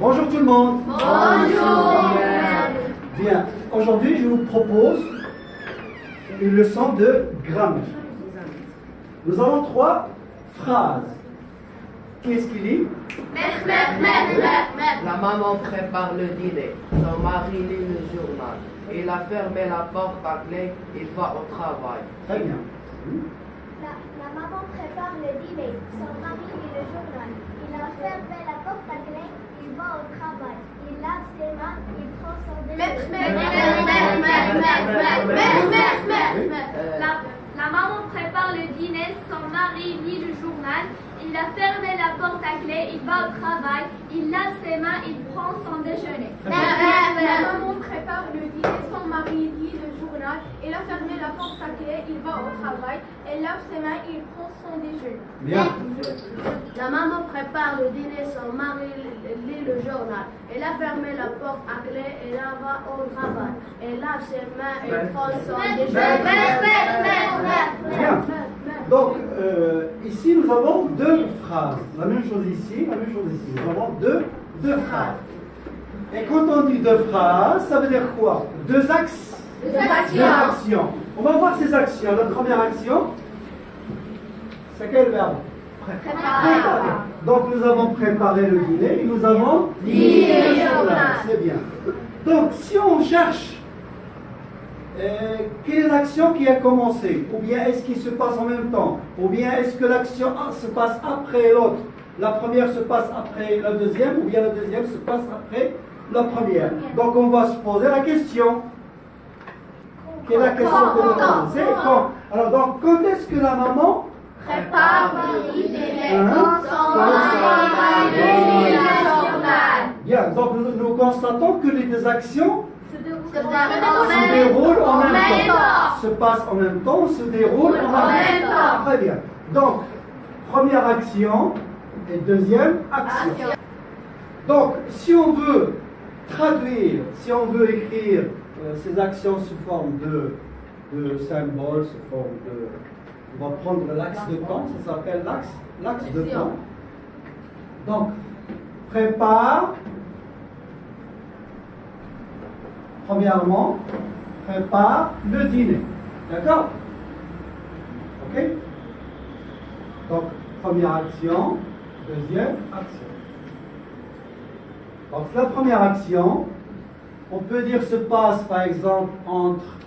Bonjour tout le monde. Bonjour. Bien, aujourd'hui je vous propose une leçon de grammaire. Nous avons 3 phrases. Qui est-ce qui lit? La maman prépare le dîner. Son mari lit le journal. Il a fermé la porte à clé. Il va au travail. Très bien. La maman prépare le dîner. Son mari lit le journal. Il a fermé la porte à clé. Il va au travail. Il lave ses mains. Il prend son déjeuner. La maman prépare le dîner, son mari lit le journal, il a fermé la porte à clé, il va au travail, il lave ses mains, il prend son déjeuner. La maman prépare le dîner, son mari lit le journal, il a fermé la porte à clé, il va au travail, elle lave ses mains, il prend son déjeuner. Bien. La maman prépare le dîner, son mari lit le journal. Elle a fermé la porte à clé et là va au travail. Elle lave ses mains et prend son déjeuner. Bien. Donc, ici nous avons 2 phrases. La même chose ici, la même chose ici. Nous avons deux phrases. Et quand on dit 2 phrases, ça veut dire quoi? 2 axes. 2 actions. On va voir ces actions. La première action, c'est quel verbe? Préparer. Donc nous avons préparé le dîner et nous avons Lire le journal. C'est bien. Donc si on cherche quelle est l'action qui a commencé, ou bien est-ce qu'il se passe en même temps, ou bien est-ce que l'action se passe après l'autre, la première se passe après la deuxième, ou bien la deuxième se passe après la première. Donc on va se poser la question. Quelle est la question que nous posons? C'est quand? Alors donc quand est-ce que la maman Prépare le dîner, Hein? son mari lit le journal. Bien, donc nous constatons que les 2 actions Se se déroulent en même temps, se passent en même temps, se déroulent en même temps. Très bien. Donc, première action et deuxième action. Donc, si on veut traduire, si on veut écrire ces actions sous forme de symboles, sous forme de... On va prendre l'axe de temps, ça s'appelle l'axe de temps. Donc, prépare. Premièrement, prépare le dîner. D'accord? Ok? Donc, première action, deuxième action. Donc, la première action, on peut dire se passe par exemple entre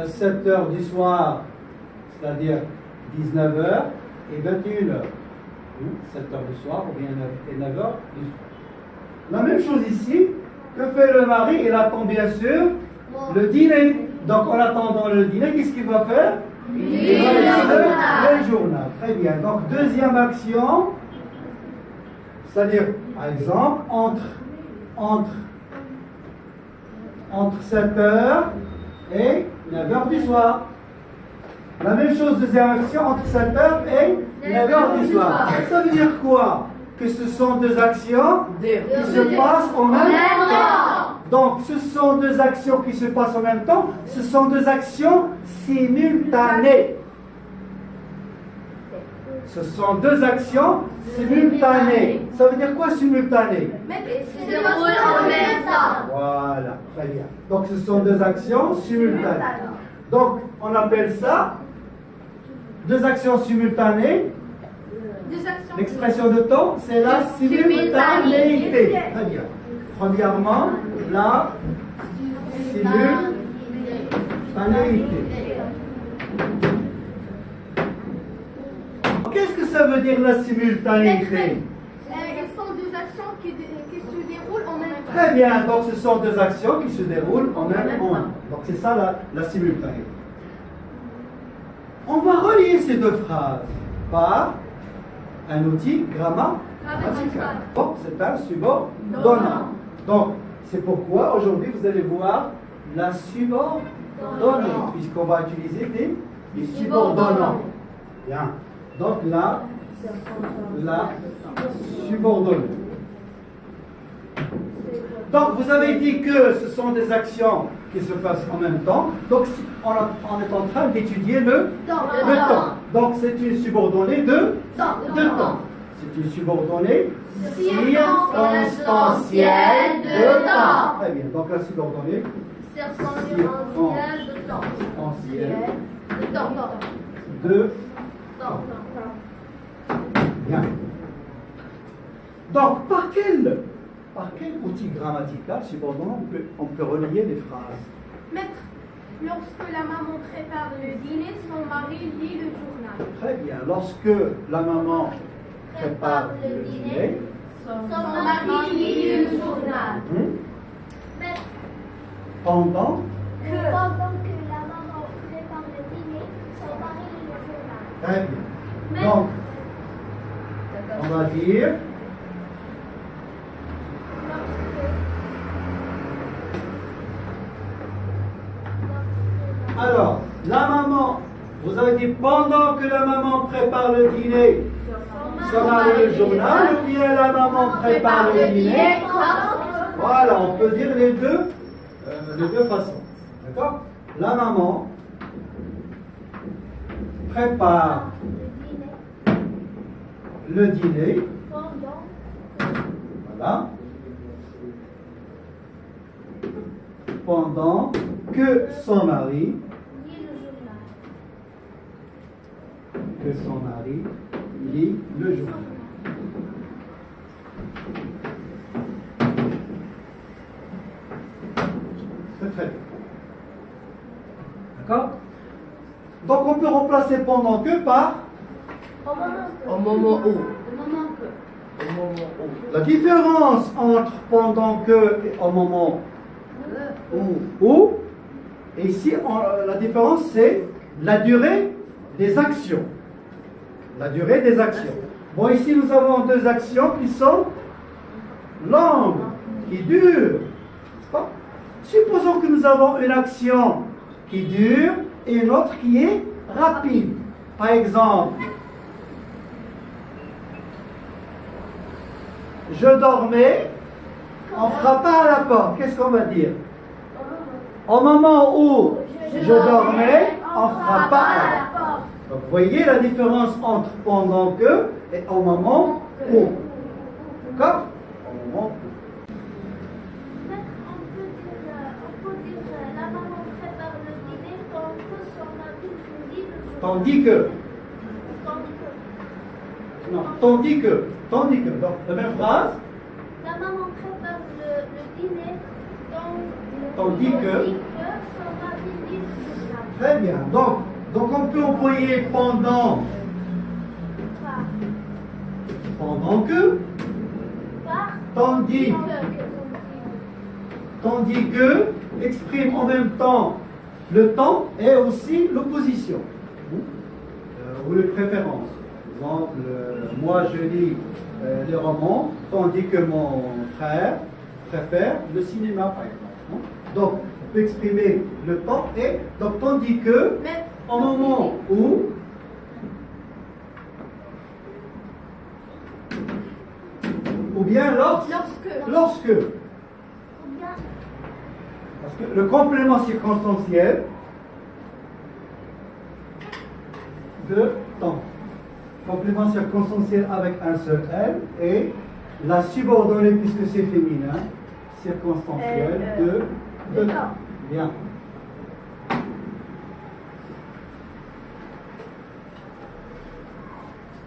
7 heures du soir, c'est-à-dire 19 heures, et 21 heures. 7 heures du soir ou bien 9 heures du soir. La même chose ici. Que fait le mari? Il attend bien sûr le dîner. Donc en attendant le dîner, qu'est-ce qu'il va faire? Il va lire le journal. Très bien. Donc deuxième action, c'est-à-dire par exemple entre 7 heures et 9 heures du soir. La même chose, deuxième action, entre 7 heures et 9 heures du soir. Ça veut dire quoi? Que ce sont 2 actions qui se passent en même temps. Donc, ce sont 2 actions qui se passent en même temps. Ce sont 2 actions simultanées. Ce sont 2 actions simultanées. Ça veut dire quoi simultanées? Se déroule en même temps. Voilà, très bien. Donc, ce sont 2 actions simultanées. Donc, on appelle ça 2 actions simultanées. L'expression de temps, c'est la simultanéité. Très bien. Premièrement, la simultanéité. Qu'est-ce que ça veut dire la simultanéité? Ce sont 2 actions qui se déroulent en même temps. Très bien, donc ce sont 2 actions qui se déroulent en même temps. Donc c'est ça la simultanéité. On va relier ces 2 phrases par un outil grammatical. Donc, c'est un subordonnant. Donc, c'est pourquoi aujourd'hui vous allez voir la subordonnée, puisqu'on va utiliser des subordonnants. Bien. Donc, la subordonnée. Donc, vous avez dit que ce sont des actions qui se passent en même temps. Donc, on est en train d'étudier le temps. Donc, c'est une subordonnée de temps. C'est une subordonnée circonstancielle de temps. Très bien. Donc la subordonnée Circonstancielle de temps. circonstancielle De temps. de Temps. bien. Donc par quel outil grammatical cependant on peut relier les phrases? Maître, lorsque la maman prépare le dîner, son mari lit le journal. Très bien. Lorsque la maman prépare le dîner, Son mari lit le journal. Maître, pendant pendant que la maman prépare le dîner, son mari lit le journal. très bien. Donc on va dire alors la maman, vous avez dit pendant que la maman prépare le dîner, son mari lit le journal, ou bien la maman prépare le dîner. Voilà, on peut dire les deux façons. D'accord? La maman prépare le dîner. Voilà. Pendant que son mari lit le journal. C'est très bien. D'accord? Donc on peut remplacer pendant que par Au moment où. la différence entre pendant que et au moment où. Et ici, la différence, c'est la durée des actions. La durée des actions. Bon, ici, nous avons deux actions qui sont longues, qui durent. N'est-ce pas? Supposons que nous avons une action qui dure et une autre qui est rapide. Par exemple, je dormais, on frappa à la porte. Qu'est-ce qu'on va dire? Au moment où je dormais, on frappa à la porte. Donc, vous voyez la différence entre pendant que et au moment où. D'accord? Au moment où. Maître, on peut dire la maman prépare le dîner pendant que son mari lit le journal. Tandis que. Non, tandis que. Donc, la même phrase. La maman prépare le dîner Tandis que. son mari lit le journal. Très bien. Donc on peut employer pendant que, tandis que exprime en même temps le temps et aussi l'opposition ou les préférences. Par exemple, moi je lis les romans, tandis que mon frère préfère le cinéma, par exemple. Donc, on peut exprimer le temps et donc tandis que au moment où ou bien lorsque. Parce que le complément circonstanciel de temps. Complément circonstanciel avec un seul L et la subordonnée, puisque c'est féminin, circonstanciel de temps. Bien.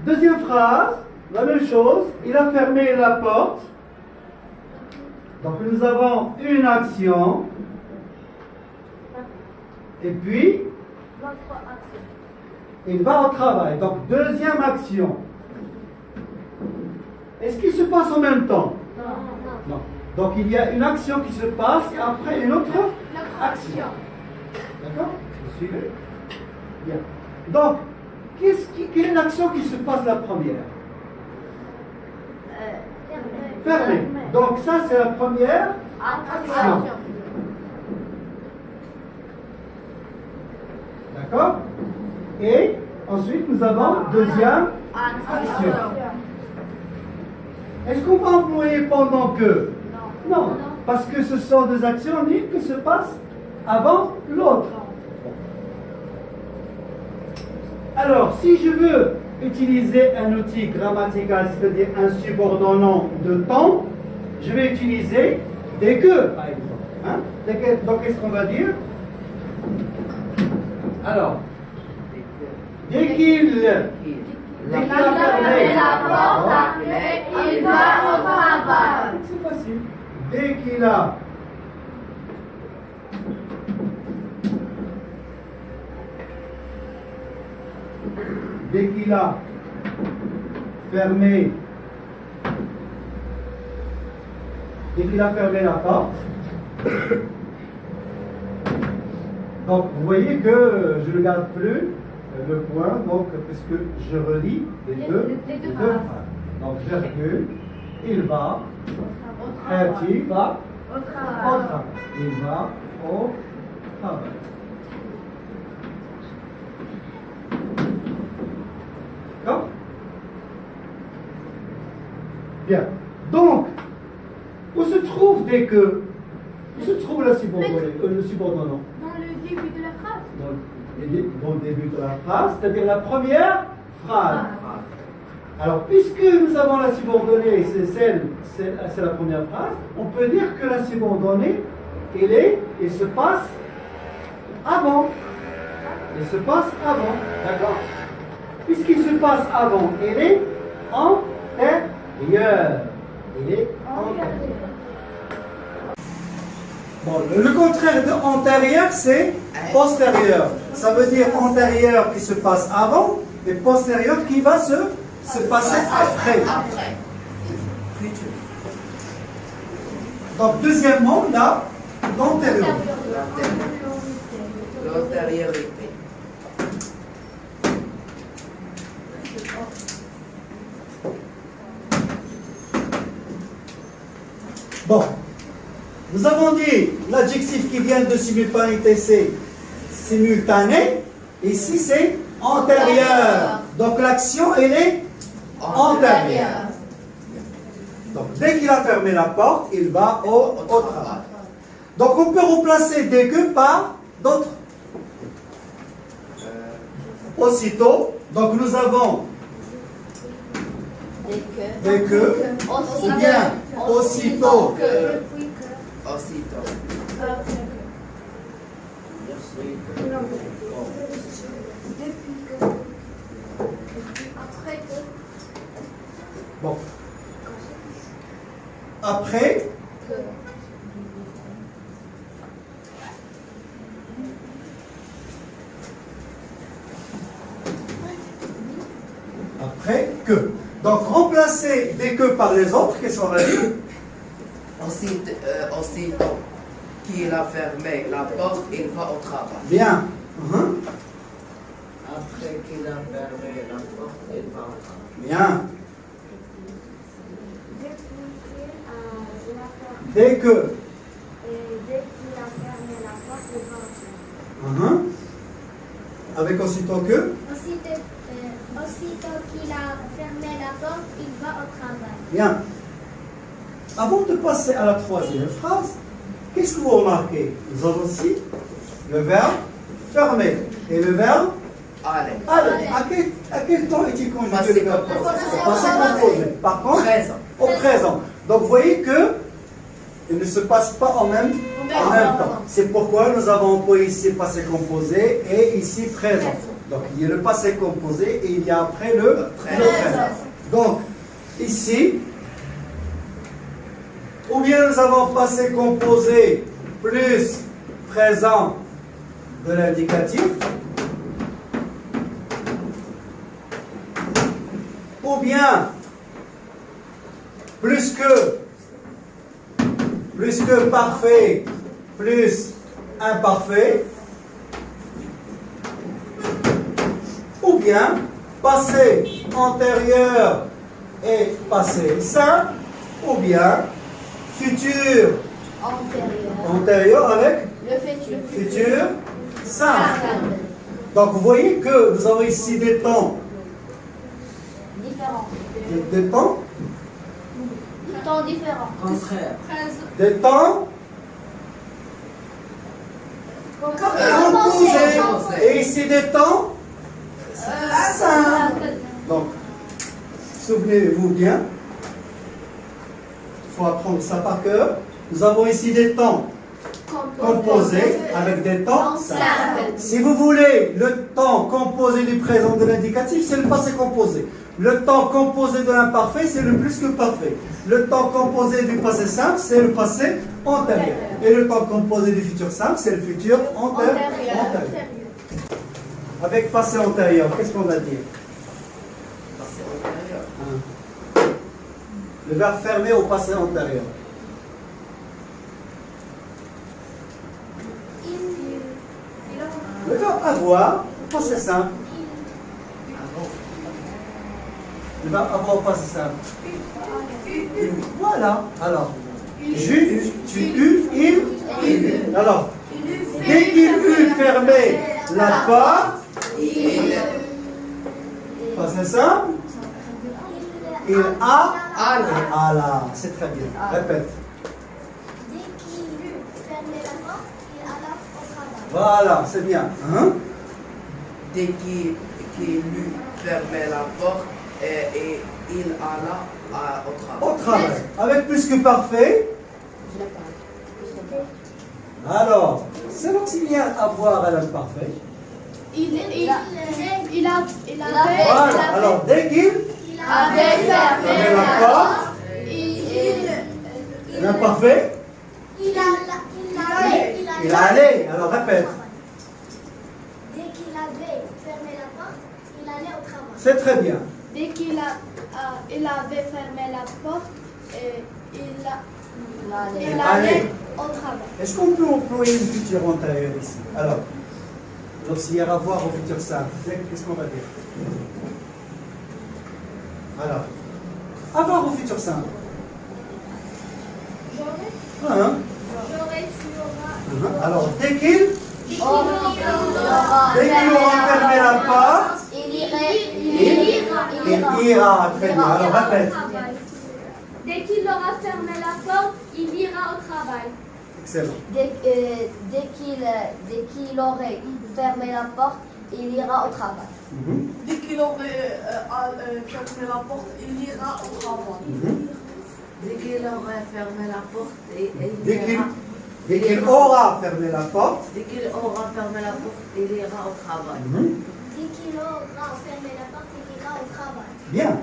Deuxième phrase, la même chose, il a fermé la porte. Donc nous avons une action. Et puis, il va au travail. Donc deuxième action. Est-ce qu'il se passe en même temps? Non. Donc il y a une action qui se passe et après une autre action. D'accord? Vous suivez? Bien. Donc, quelle est l'action qui se passe la première? Fermer. Donc ça c'est la première action. D'accord? Et ensuite nous avons deuxième action. Est-ce qu'on va employer pendant que? Non. Parce que ce sont deux actions l'une qui se passent avant l'autre. Alors, si je veux utiliser un outil grammatical, c'est-à-dire un subordonnant de temps, je vais utiliser dès que, par exemple. Hein? Donc, qu'est-ce qu'on va dire? Alors, dès qu'il a fermé la porte à clé, il va au travail. C'est facile. Dès qu'il a fermé la porte, donc vous voyez que je ne garde plus le point, donc puisque je relis les deux phrases. Donc virgule, il va, il va au travail. Il va au travail. D'accord? Bien. Donc, où se trouve dès que? Où se trouve le subordonnant? Dans le début de la phrase. Dans le début de la phrase, c'est-à-dire la première phrase. Alors, puisque nous avons la subordonnée, c'est la première phrase, on peut dire que la subordonnée, elle se passe avant. Elle se passe avant, d'accord? Puisqu'il se passe avant, elle est antérieure. Elle est antérieure. Bon, le contraire de antérieur, c'est postérieur. Ça veut dire antérieur qui se passe avant, et postérieur qui va se passer après. Donc, deuxièmement, là, l'antérieur. L'antériorité. Bon, nous avons dit l'adjectif qui vient de simultanéité, c'est simultané. Ici, c'est antérieur. Donc, l'action, elle est antérieure. Donc, dès qu'il a fermé la porte, il va au travail. Donc, on peut remplacer dès que par d'autres. Aussitôt. Donc, nous avons dès que, ou bien aussitôt que. Aussitôt. Bon. Après. Après que. Donc remplacer dès que par les autres, qu'est-ce qu'on va dire? Aussitôt qu'il a fermé la porte, il va au travail. Bien. Après qu'il a fermé la porte, il va au travail. Bien. Dès que. Dès qu'il a fermé la porte, il va au travail. Avec aussitôt que. Aussitôt qu'il a fermé la porte, il va au travail. Bien. Avant de passer à la troisième phrase, qu'est-ce que vous remarquez? Nous avons aussi le verbe fermer et le verbe Allez. Allez. À quel temps est-il conjugué? Passé composé. Passé composé. Par contre, Présent. au présent. Donc vous voyez que il ne se passe pas en même temps. C'est pourquoi nous avons employé ici passé composé et ici présent. Donc il y a le passé composé et il y a après le présent. Donc ici, ou bien nous avons passé composé plus présent de l'indicatif, ou bien plus que parfait plus imparfait, ou bien passé antérieur et passé simple, ou bien futur antérieur avec Le futur simple. Donc vous voyez que nous avons ici des temps différents. des temps Temps différents. Contraire. des temps composés et ici des temps simples. Donc souvenez-vous bien, il faut apprendre ça par cœur. Nous avons ici des temps composés avec des temps simples. Si vous voulez le temps composé du présent de l'indicatif, c'est le passé composé. Le temps composé de l'imparfait, c'est le plus que parfait. Le temps composé du passé simple, c'est le passé antérieur. Et le temps composé du futur simple, c'est le futur antérieur. Avec passé antérieur, qu'est-ce qu'on va dire? Passé antérieur. Le verbe fermé au passé antérieur. Le verbe avoir, au passé simple. Le verbe avoir au passé simple. Voilà. Alors, tu il. Alors, dès qu'il eut fermé la porte, passé simple, il a. Allah, c'est très bien. Répète. Dès qu'il eut fermé la porte, il alla au travail. Voilà, c'est bien. Hein? Dès qu'il eut fermé la porte, et il alla au travail. Au travail. Avec plus que parfait. Alors, c'est l'auxiliaire avoir à l'imparfait. Voilà. Alors, dès qu'il Avec fermé la porte, l'imparfait, Il allait. Alors, répète. Dès qu'il avait fermé la porte, il allait au travail. C'est très bien. Dès qu'il avait fermé la porte, il allait au travail. Est-ce qu'on peut employer le futur antérieur ici? Alors, l'auxiliaire avoir au futur simple, qu'est-ce qu'on va dire? Alors, avoir au futur simple. Hein? Alors, dès qu'il aura fermé la porte, il ira. Très bien. Alors, répète. Dès qu'il aura fermé la porte, il ira au travail. Excellent. Dès qu'il aurait fermé la porte, il ira au travail. Dès qu'il aurait fermé la porte, il ira au travail. Dès qu'il aurait fermé la porte, Dès qu'il aura fermé la porte, il ira au travail. Dès qu'il aura fermé la porte, il ira au travail. Bien.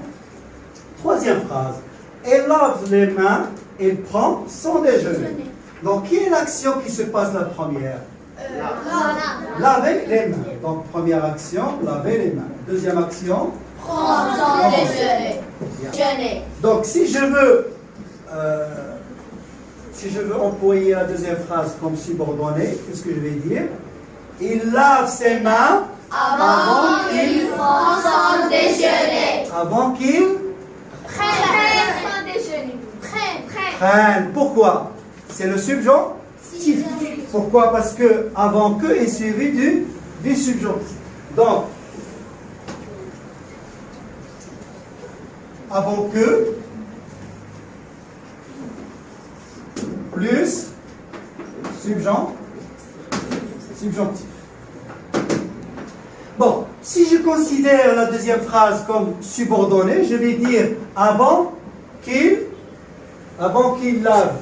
Troisième phrase. Elle lave les mains et prend son déjeuner. Donc, qui est l'action qui se passe la première? Laver les mains. Donc, première action, laver les mains. Deuxième action, Prends son déjeuner. donc si je veux employer la deuxième phrase comme subordonnée, qu'est-ce que je vais dire? Il lave ses mains avant qu'il Prends son déjeuner. Prenne. Pourquoi? C'est le subjonctif. Pourquoi? Parce que avant que est suivi du subjonctif. Donc, avant que plus subjonctif. Bon, si je considère la deuxième phrase comme subordonnée, je vais dire avant qu'il lave,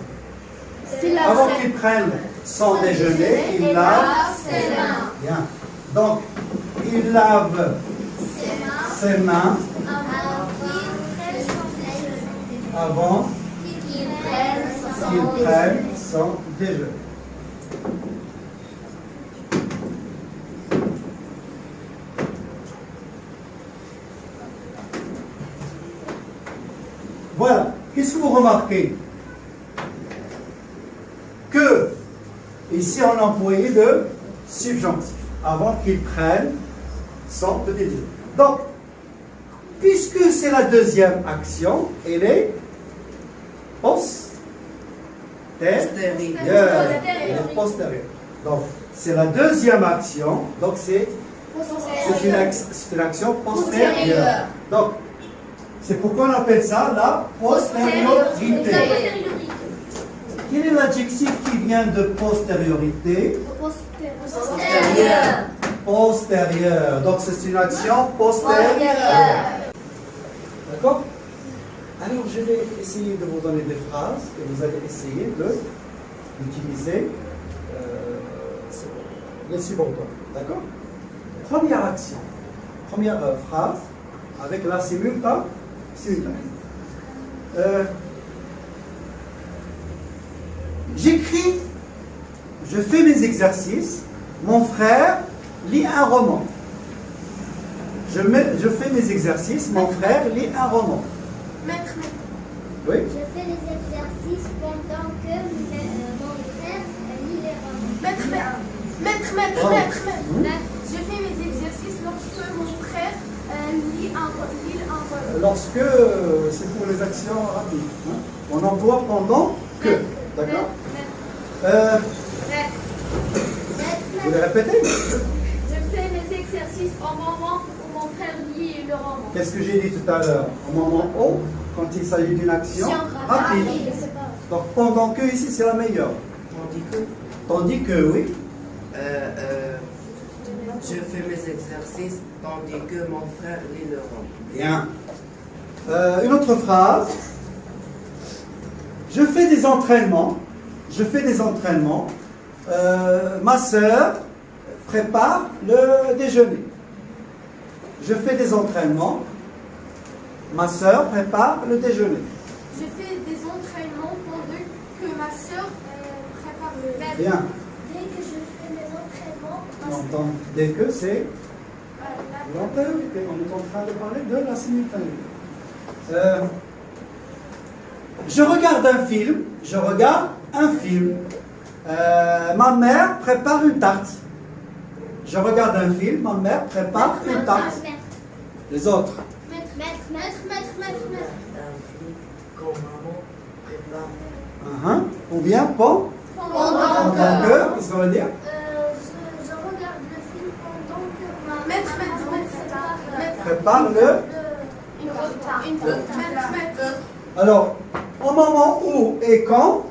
avant qu'il prenne son déjeuner, il lave ses mains. Bien. Donc, il lave ses mains avant qu'il prenne son déjeuner. Voilà. Qu'est-ce que vous remarquez? Que ici on a employé le subjonctif avant qu'il prenne son petit déjeuner. Donc, puisque c'est la deuxième action, elle est postérieure. Donc, c'est la deuxième action, donc c'est une action postérieure. Donc, c'est pourquoi on appelle ça la postériorité. Quel est l'adjectif qui vient de postériorité? Postérieure. Donc, c'est une action postérieure. D'accord? Alors, je vais essayer de vous donner des phrases et vous allez essayer d'utiliser les subordonnés. D'accord? Première action, première phrase avec la simultanée. J'écris, je fais mes exercices, mon frère lit un roman. Je fais mes exercices, mon frère lit un roman. Maître. Oui? Je fais les exercices pendant que mon frère lit les romans. Maître. Je fais mes exercices lorsque mon frère lit un roman. Lorsque c'est pour les actions rapides. Hein? On emploie pendant que. D'accord? Vous les répétez? Je fais mes exercices au moment où mon frère lit le roman. Qu'est-ce que j'ai dit tout à l'heure? Au moment où, quand il s'agit d'une action rapide. Donc pendant que ici c'est la meilleure. Tandis que, oui. Je fais mes exercices tandis que mon frère lit le roman. Bien. Une autre phrase. Je fais des entraînements. Ma sœur prépare le déjeuner. Je fais des entraînements. Ma sœur prépare le déjeuner. Je fais des entraînements pendant que ma sœur prépare le déjeuner. Bien. Dès que je fais mes entraînements, Donc, dès que c'est l'antériorité. On est en train de parler de la simultanéité. Je regarde un film. Ma mère prépare une tarte. Je regarde un film, ma mère prépare une tarte. Les autres. Maître. Quand maman prépare. Ou bien pendant que, qu'est-ce qu'on va dire? Je regarde le film pendant que ma Maître. Prépare le. Alors, au moment où et quand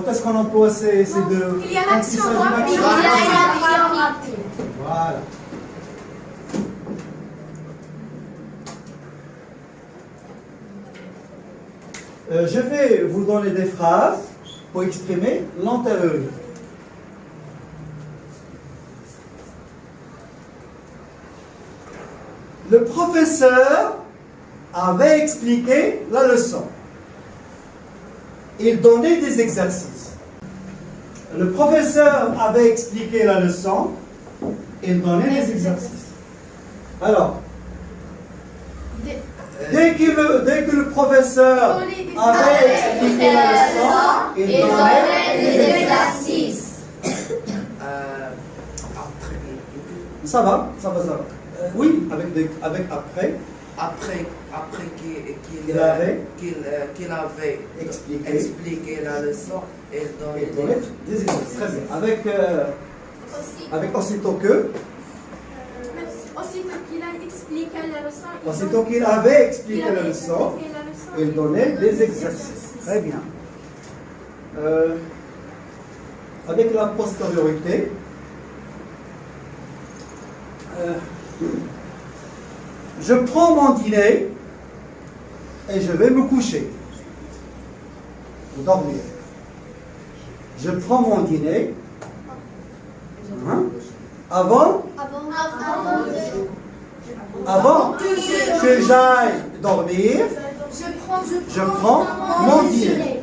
est-ce qu'on emploie ces deux? Il y a Quand l'action s'agit rapide. d'action. Voilà. Je vais vous donner des phrases pour exprimer l'antériorité. Le professeur avait expliqué la leçon. Il donnait des exercices. Le professeur avait expliqué la leçon. Il donnait des exercices. Alors, dès que le professeur avait expliqué la leçon, il donnait des exercices. Ça va. Oui, avec après. Après qu'il avait expliqué la leçon, il donnait des exercices. Très bien. Avec aussitôt que. Aussitôt qu'il a expliqué la leçon. Aussitôt qu'il avait expliqué la leçon, il donnait des exercices. Très bien. Avec la postériorité. Je prends mon dîner et je vais me coucher. Ou dormir. Je prends mon dîner avant que j'aille dormir. Je prends mon dîner.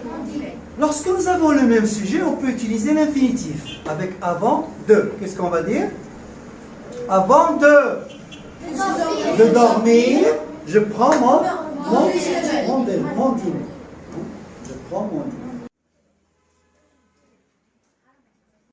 Lorsque nous avons le même sujet, on peut utiliser l'infinitif avec avant de. Qu'est-ce qu'on va dire? Avant de dormir, je prends mon dîner. Je prends mon dîner.